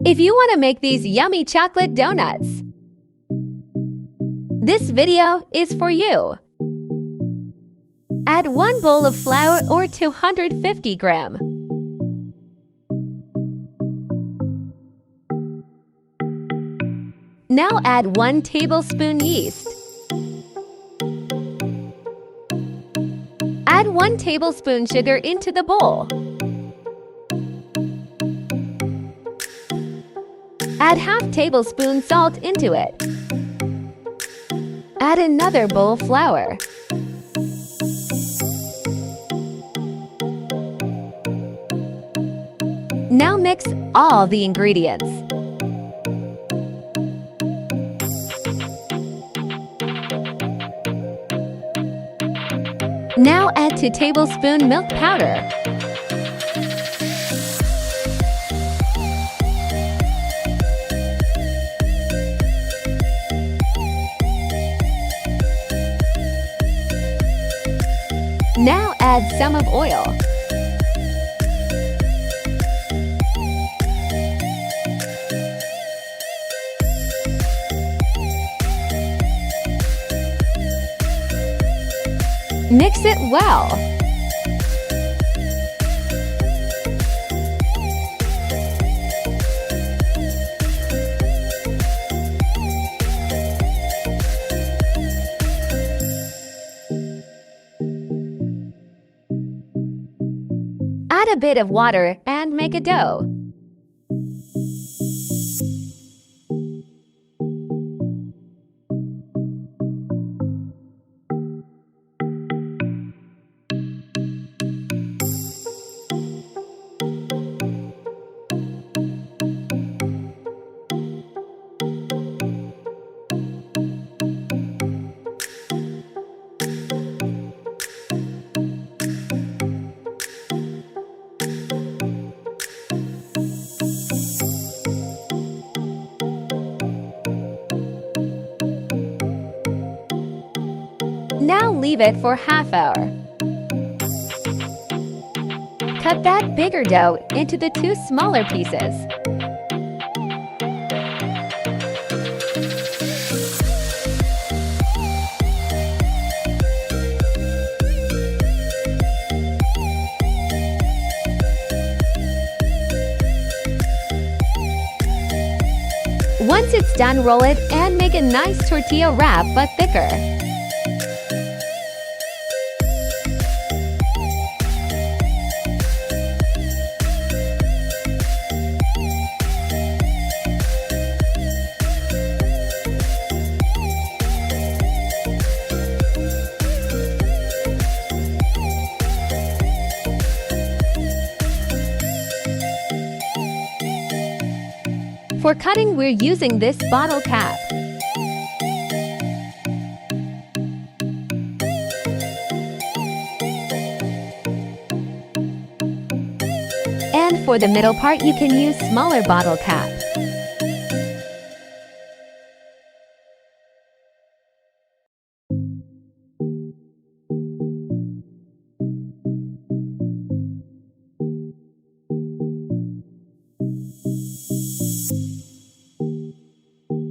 If you want to make these yummy chocolate donuts, this video is for you. Add 1 bowl of flour or 250 gram. Now add 1 tablespoon yeast. Add 1 tablespoon sugar into the bowl. Add half tablespoon salt into it. Add another bowl flour. Now mix all the ingredients. Now add 2 tablespoons milk powder. Now add some of oil. Mix it well. Add a bit of water and make a dough. Now leave it for half hour. Cut that bigger dough into the 2 smaller pieces. Once it's done, roll it and make a nice tortilla wrap but thicker. For cutting, we're using this bottle cap. And for the middle part, you can use smaller bottle cap.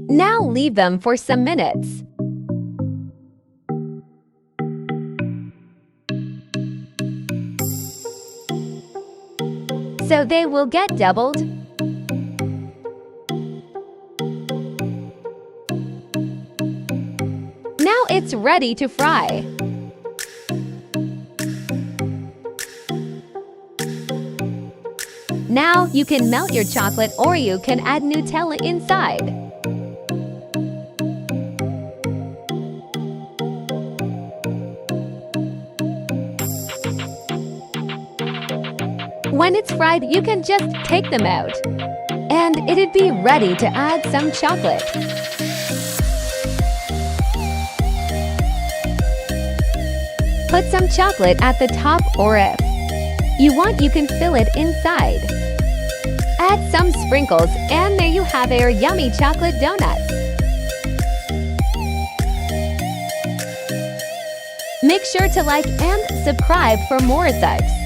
Now leave them for some minutes. So they will get doubled. Now it's ready to fry. Now you can melt your chocolate or you can add Nutella inside. When it's fried, you can just take them out, and it'd be ready to add some chocolate. Put some chocolate at the top, or if you want, you can fill it inside. Add some sprinkles, and there you have your yummy chocolate donuts. Make sure to like and subscribe for more recipes.